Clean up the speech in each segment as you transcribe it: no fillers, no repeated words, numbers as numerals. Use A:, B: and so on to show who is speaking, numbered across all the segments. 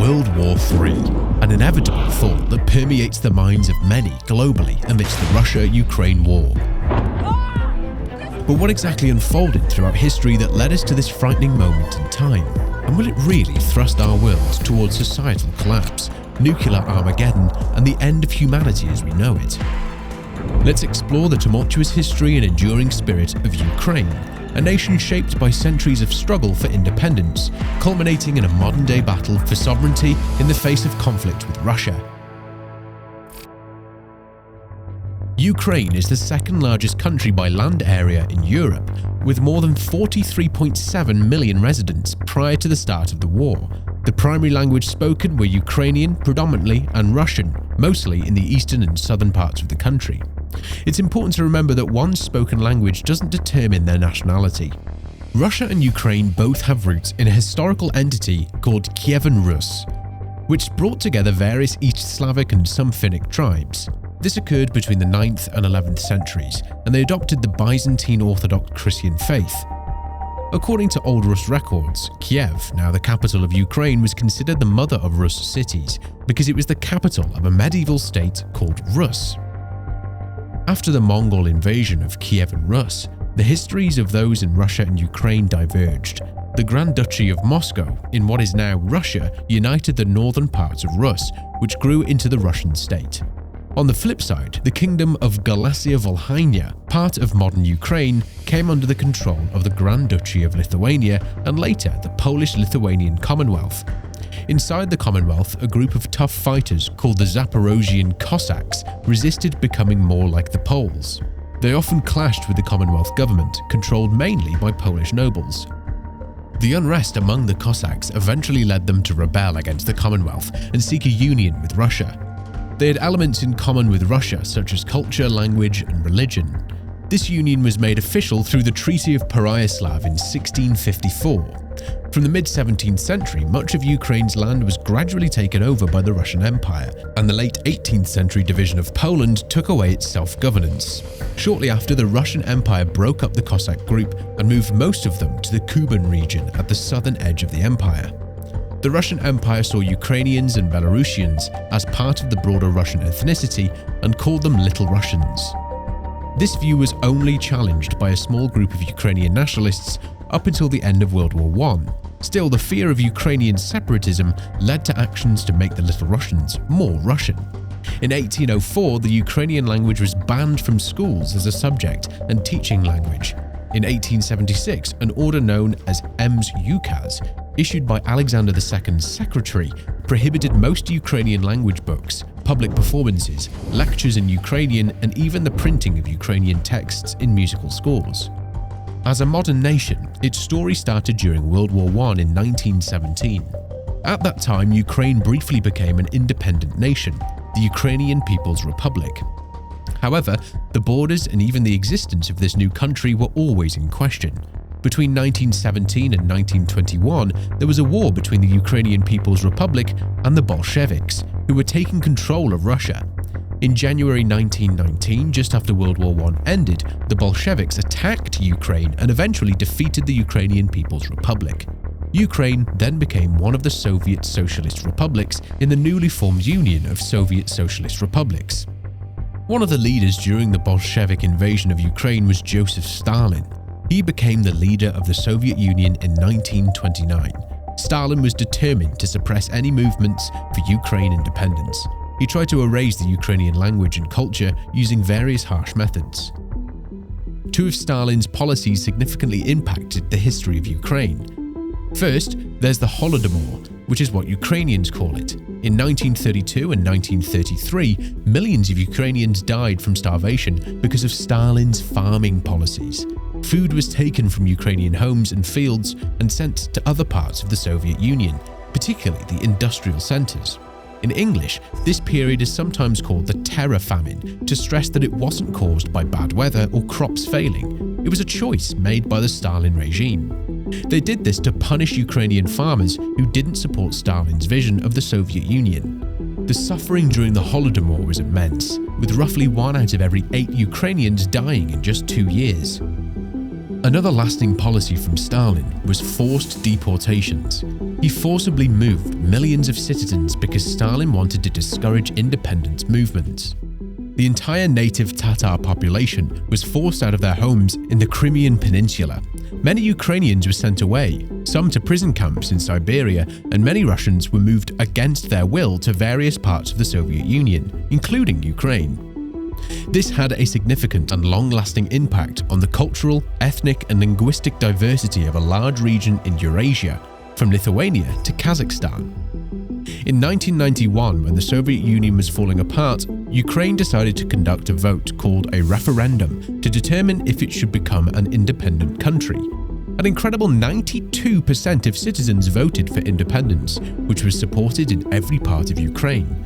A: World War III, an inevitable thought that permeates the minds of many globally amidst the Russia-Ukraine war. But what exactly unfolded throughout history that led us to this frightening moment in time? And will it really thrust our world towards societal collapse, nuclear Armageddon, and the end of humanity as we know it? Let's explore the tumultuous history and enduring spirit of Ukraine, a nation shaped by centuries of struggle for independence, culminating in a modern-day battle for sovereignty in the face of conflict with Russia. Ukraine is the second largest country by land area in Europe, with more than 43.7 million residents prior to the start of the war. The primary language spoken were Ukrainian predominantly and Russian, mostly in the eastern and southern parts of the country. It's important to remember that one's spoken language doesn't determine their nationality. Russia and Ukraine both have roots in a historical entity called Kievan Rus, which brought together various East Slavic and some Finnic tribes. This occurred between the 9th and 11th centuries, and they adopted the Byzantine Orthodox Christian faith. According to Old Rus records, Kiev, now the capital of Ukraine, was considered the mother of Rus cities because it was the capital of a medieval state called Rus. After the Mongol invasion of Kievan Rus, the histories of those in Russia and Ukraine diverged. The Grand Duchy of Moscow, in what is now Russia, united the northern parts of Rus, which grew into the Russian state. On the flip side, the Kingdom of Galicia-Volhynia, part of modern Ukraine, came under the control of the Grand Duchy of Lithuania and later the Polish-Lithuanian Commonwealth. Inside the Commonwealth, a group of tough fighters called the Zaporozhian Cossacks resisted becoming more like the Poles. They often clashed with the Commonwealth government, controlled mainly by Polish nobles. The unrest among the Cossacks eventually led them to rebel against the Commonwealth and seek a union with Russia. They had elements in common with Russia, such as culture, language, and religion. This union was made official through the Treaty of Pereyaslav in 1654. From the mid-17th century, much of Ukraine's land was gradually taken over by the Russian Empire, and the late 18th century division of Poland took away its self-governance. Shortly after, the Russian Empire broke up the Cossack group and moved most of them to the Kuban region at the southern edge of the empire. The Russian Empire saw Ukrainians and Belarusians as part of the broader Russian ethnicity and called them Little Russians. This view was only challenged by a small group of Ukrainian nationalists up until the end of World War I. Still, the fear of Ukrainian separatism led to actions to make the Little Russians more Russian. In 1804, the Ukrainian language was banned from schools as a subject and teaching language. In 1876, an order known as Ems Ukaz, issued by Alexander II's secretary, prohibited most Ukrainian language books, public performances, lectures in Ukrainian, and even the printing of Ukrainian texts in musical scores. As a modern nation, its story started during World War I in 1917. At that time, Ukraine briefly became an independent nation, the Ukrainian People's Republic. However, the borders and even the existence of this new country were always in question. Between 1917 and 1921, there was a war between the Ukrainian People's Republic and the Bolsheviks, who were taking control of Russia. In January 1919, just after World War I ended, the Bolsheviks attacked Ukraine and eventually defeated the Ukrainian People's Republic. Ukraine then became one of the Soviet Socialist Republics in the newly formed Union of Soviet Socialist Republics. One of the leaders during the Bolshevik invasion of Ukraine was Joseph Stalin. He became the leader of the Soviet Union in 1929. Stalin was determined to suppress any movements for Ukraine independence. He tried to erase the Ukrainian language and culture using various harsh methods. Two of Stalin's policies significantly impacted the history of Ukraine. First, there's the Holodomor, which is what Ukrainians call it. In 1932 and 1933, millions of Ukrainians died from starvation because of Stalin's farming policies. Food was taken from Ukrainian homes and fields and sent to other parts of the Soviet Union, particularly the industrial centers. In English, this period is sometimes called the Terror Famine, to stress that it wasn't caused by bad weather or crops failing. It was a choice made by the Stalin regime. They did this to punish Ukrainian farmers who didn't support Stalin's vision of the Soviet Union. The suffering during the Holodomor was immense, with roughly 1 out of every 8 Ukrainians dying in just 2 years. Another lasting policy from Stalin was forced deportations. He forcibly moved millions of citizens because Stalin wanted to discourage independence movements. The entire native Tatar population was forced out of their homes in the Crimean Peninsula. Many Ukrainians were sent away, some to prison camps in Siberia, and many Russians were moved against their will to various parts of the Soviet Union, including Ukraine. This had a significant and long-lasting impact on the cultural, ethnic, and linguistic diversity of a large region in Eurasia, from Lithuania to Kazakhstan. In 1991, when the Soviet Union was falling apart, Ukraine decided to conduct a vote called a referendum to determine if it should become an independent country. An incredible 92% of citizens voted for independence, which was supported in every part of Ukraine.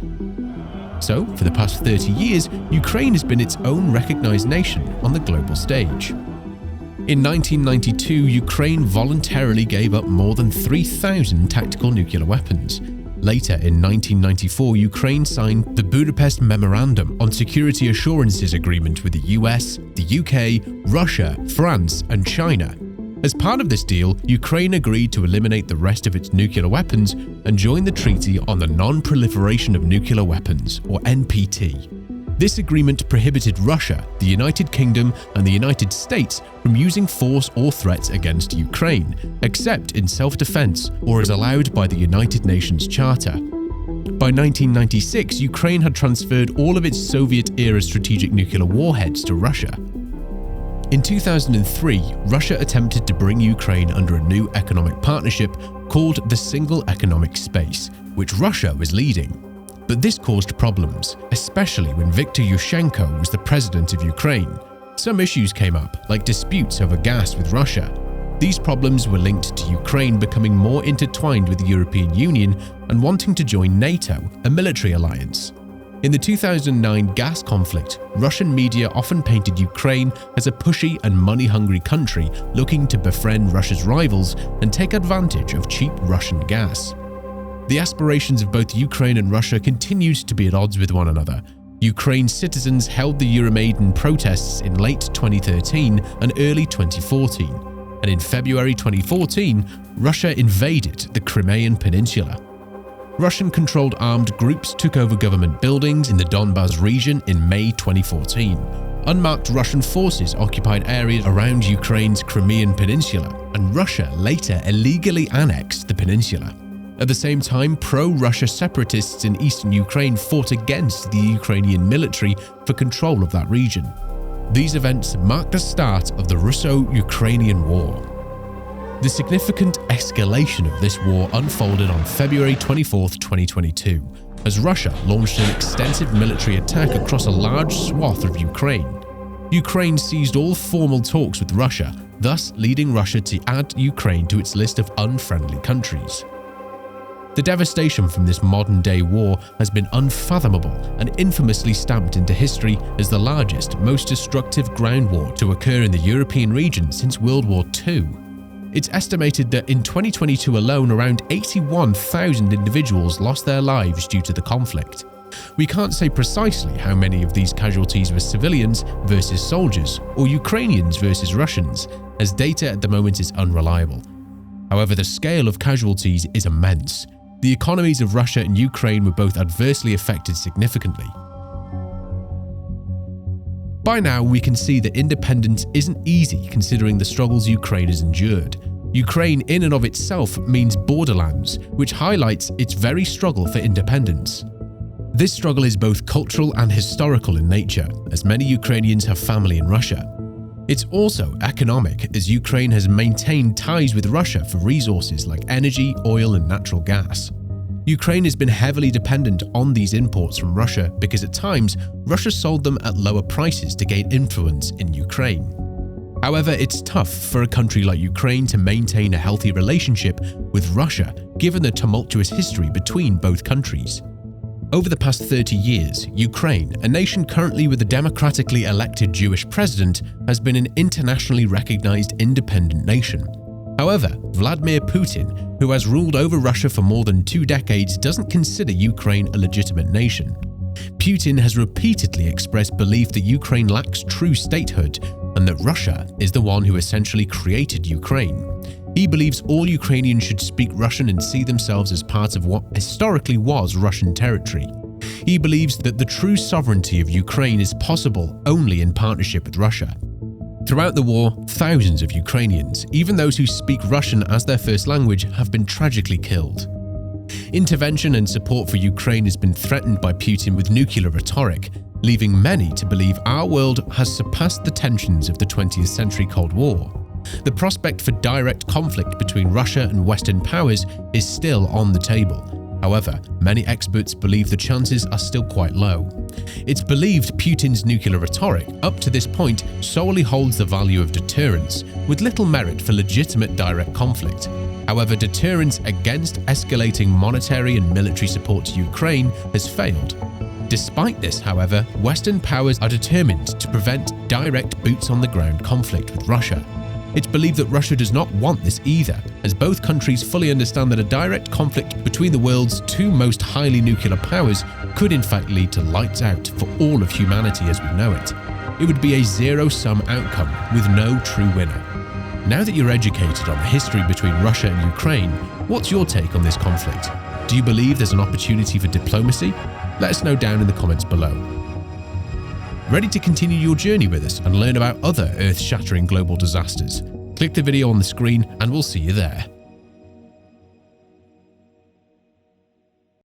A: So, for the past 30 years, Ukraine has been its own recognized nation on the global stage. In 1992, Ukraine voluntarily gave up more than 3,000 tactical nuclear weapons. Later, in 1994, Ukraine signed the Budapest Memorandum on Security Assurances Agreement with the US, the UK, Russia, France, and China. As part of this deal, Ukraine agreed to eliminate the rest of its nuclear weapons and join the Treaty on the Non-Proliferation of Nuclear Weapons, or NPT. This agreement prohibited Russia, the United Kingdom, and the United States from using force or threats against Ukraine, except in self-defense or as allowed by the United Nations Charter. By 1996, Ukraine had transferred all of its Soviet-era strategic nuclear warheads to Russia. In 2003, Russia attempted to bring Ukraine under a new economic partnership called the Single Economic Space, which Russia was leading. But this caused problems, especially when Viktor Yushchenko was the president of Ukraine. Some issues came up, like disputes over gas with Russia. These problems were linked to Ukraine becoming more intertwined with the European Union and wanting to join NATO, a military alliance. In the 2009 gas conflict, Russian media often painted Ukraine as a pushy and money-hungry country looking to befriend Russia's rivals and take advantage of cheap Russian gas. The aspirations of both Ukraine and Russia continued to be at odds with one another. Ukraine's citizens held the Euromaidan protests in late 2013 and early 2014, and in February 2014, Russia invaded the Crimean Peninsula. Russian-controlled armed groups took over government buildings in the Donbas region in May 2014. Unmarked Russian forces occupied areas around Ukraine's Crimean Peninsula, and Russia later illegally annexed the peninsula. At the same time, pro-Russia separatists in eastern Ukraine fought against the Ukrainian military for control of that region. These events marked the start of the Russo-Ukrainian War. The significant escalation of this war unfolded on February 24, 2022, as Russia launched an extensive military attack across a large swath of Ukraine. Ukraine seized all formal talks with Russia, thus leading Russia to add Ukraine to its list of unfriendly countries. The devastation from this modern-day war has been unfathomable and infamously stamped into history as the largest, most destructive ground war to occur in the European region since World War II. It's estimated that in 2022 alone, around 81,000 individuals lost their lives due to the conflict. We can't say precisely how many of these casualties were civilians versus soldiers or Ukrainians versus Russians, as data at the moment is unreliable. However, the scale of casualties is immense. The economies of Russia and Ukraine were both adversely affected significantly. By now, we can see that independence isn't easy considering the struggles Ukraine has endured. Ukraine in and of itself means borderlands, which highlights its very struggle for independence. This struggle is both cultural and historical in nature, as many Ukrainians have family in Russia. It's also economic, as Ukraine has maintained ties with Russia for resources like energy, oil, and natural gas. Ukraine has been heavily dependent on these imports from Russia because at times, Russia sold them at lower prices to gain influence in Ukraine. However, it's tough for a country like Ukraine to maintain a healthy relationship with Russia, given the tumultuous history between both countries. Over the past 30 years, Ukraine, a nation currently with a democratically elected Jewish president, has been an internationally recognized independent nation. However, Vladimir Putin, who has ruled over Russia for more than 2 decades, doesn't consider Ukraine a legitimate nation. Putin has repeatedly expressed belief that Ukraine lacks true statehood and that Russia is the one who essentially created Ukraine. He believes all Ukrainians should speak Russian and see themselves as part of what historically was Russian territory. He believes that the true sovereignty of Ukraine is possible only in partnership with Russia. Throughout the war, thousands of Ukrainians, even those who speak Russian as their first language, have been tragically killed. Intervention and support for Ukraine has been threatened by Putin with nuclear rhetoric, leaving many to believe our world has surpassed the tensions of the 20th century Cold War. The prospect for direct conflict between Russia and Western powers is still on the table. However, many experts believe the chances are still quite low. It's believed Putin's nuclear rhetoric, up to this point, solely holds the value of deterrence, with little merit for legitimate direct conflict. However, deterrence against escalating monetary and military support to Ukraine has failed. Despite this, however, Western powers are determined to prevent direct boots-on-the-ground conflict with Russia. It's believed that Russia does not want this either, as both countries fully understand that a direct conflict between the world's two most highly nuclear powers could in fact lead to lights out for all of humanity as we know it. It would be a zero-sum outcome with no true winner. Now that you're educated on the history between Russia and Ukraine, what's your take on this conflict? Do you believe there's an opportunity for diplomacy? Let us know down in the comments below. Ready to continue your journey with us and learn about other earth-shattering global disasters? Click the video on the screen and we'll see you there.